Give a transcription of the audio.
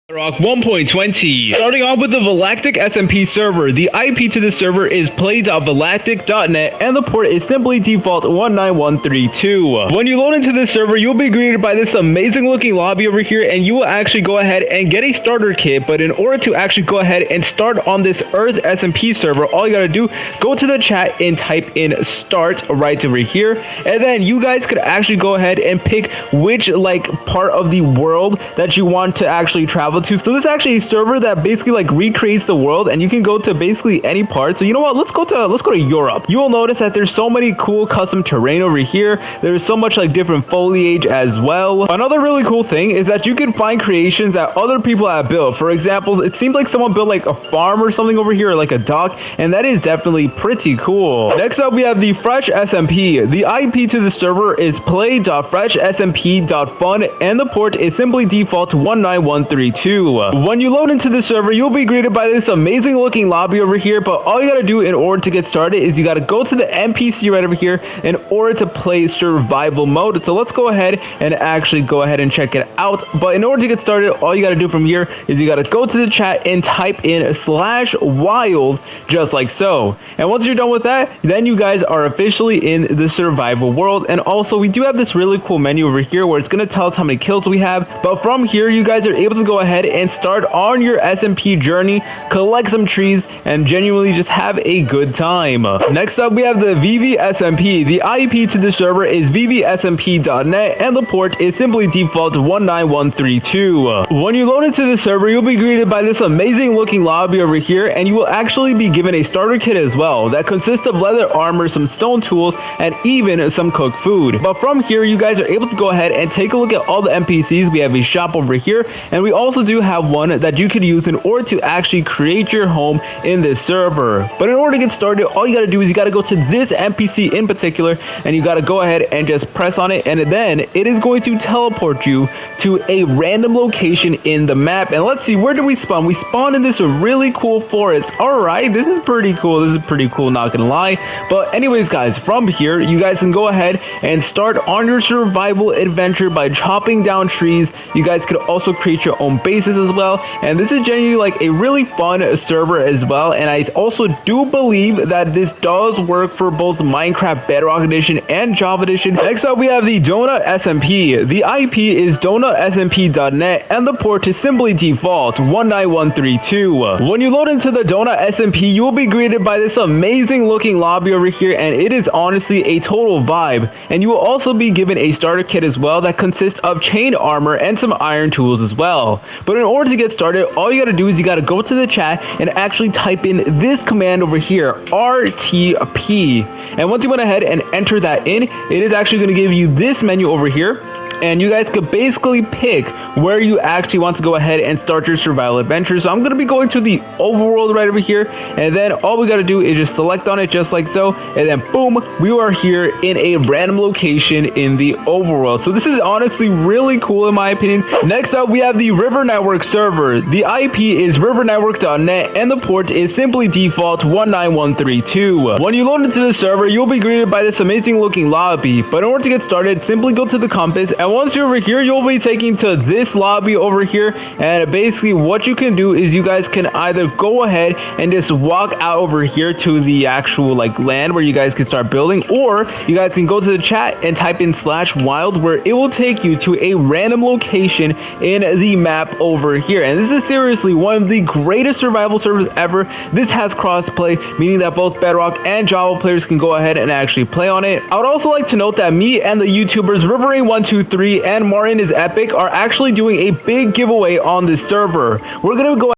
Bedrock 1.20. Starting off with the Galactic SMP server, the IP to the server is play.galactic.net and the port is simply default 19132. When you load into this server, you'll be greeted by this amazing looking lobby over here, and you will actually go ahead and get a starter kit. But in order to actually go ahead and start on this Earth SMP server, all you gotta do, go to the chat and type in start right over here, and then you guys could actually go ahead and pick which part of the world that you want to actually travel to. So this is actually a server that basically recreates the world, and you can go to basically any part. So you know what, let's go to Europe. You will notice that there's so many cool custom terrain over here. There's so much different foliage as well. Another really cool thing is that you can find creations that other people have built. For example, it seems like someone built a farm or something over here, or a dock, and that is definitely pretty cool. Next up, we have the Fresh SMP. The IP to the server is play.freshsmp.fun and the port is simply default 19132. When you load into the server, you'll be greeted by this amazing looking lobby over here, but all you gotta do in order to get started is you gotta go to the NPC right over here in order to play survival mode. So let's go ahead and actually go ahead and check it out. But in order to get started, all you gotta do from here is you gotta go to the chat and type in /wild, just like so. And once you're done with that, then you guys are officially in the survival world. And also, we do have this really cool menu over here where it's gonna tell us how many kills we have. But from here, you guys are able to go ahead and start on your SMP journey, collect some trees, and genuinely just have a good time. Next up, we have the VVSMP. The IP to the server is vvsmp.net and the port is simply default 19132. When you load into the server, you'll be greeted by this amazing looking lobby over here, and you will actually be given a starter kit as well that consists of leather armor, some stone tools, and even some cooked food. But from here, you guys are able to go ahead and take a look at all the NPCs. We have a shop over here, and we also do have one that you could use in order to actually create your home in this server. But in order to get started, all you got to do is you got to go to this NPC in particular, and you got to go ahead and just press on it, and then it is going to teleport you to a random location in the map. And let's see, where do we spawn? We spawn in this really cool forest. All right, this is pretty cool. Not gonna lie. But anyways, guys, from here you guys can go ahead and start on your survival adventure by chopping down trees. You guys could also create your own bases as well, and this is genuinely a really fun server as well. And I also do believe that this does work for both Minecraft Bedrock Edition and Java Edition. Next up, we have the Donut SMP. The IP is donutsmp.net and the port is simply default 19132. When you load into the Donut SMP, you will be greeted by this amazing looking lobby over here, and it is honestly a total vibe. And you will also be given a starter kit as well that consists of chain armor and some iron tools as well. But in order to get started, all you gotta do is you gotta go to the chat and actually type in this command over here, RTP. And once you went ahead and enter that in, it is actually gonna give you this menu over here. And you guys could basically pick where you actually want to go ahead and start your survival adventure. So I'm going to be going to the overworld right over here, and then all we got to do is just select on it just like so, and then boom, we are here in a random location in the overworld. So this is honestly really cool in my opinion. Next up, we have the River Network server. The IP is rivernetwork.net and the port is simply default 19132. When you load into the server, you'll be greeted by this amazing looking lobby. But in order to get started, simply go to the compass, and once you're over here, you'll be taken to this lobby over here. And basically what you can do is you guys can either go ahead and just walk out over here to the actual land where you guys can start building, or you guys can go to the chat and type in /wild, where it will take you to a random location in the map over here. And this is seriously one of the greatest survival servers ever. This has crossplay, meaning that both Bedrock and Java players can go ahead and actually play on it. I would also like to note that me and the YouTubers Riverain123 and Martin is Epic are actually doing a big giveaway on this server. We're gonna go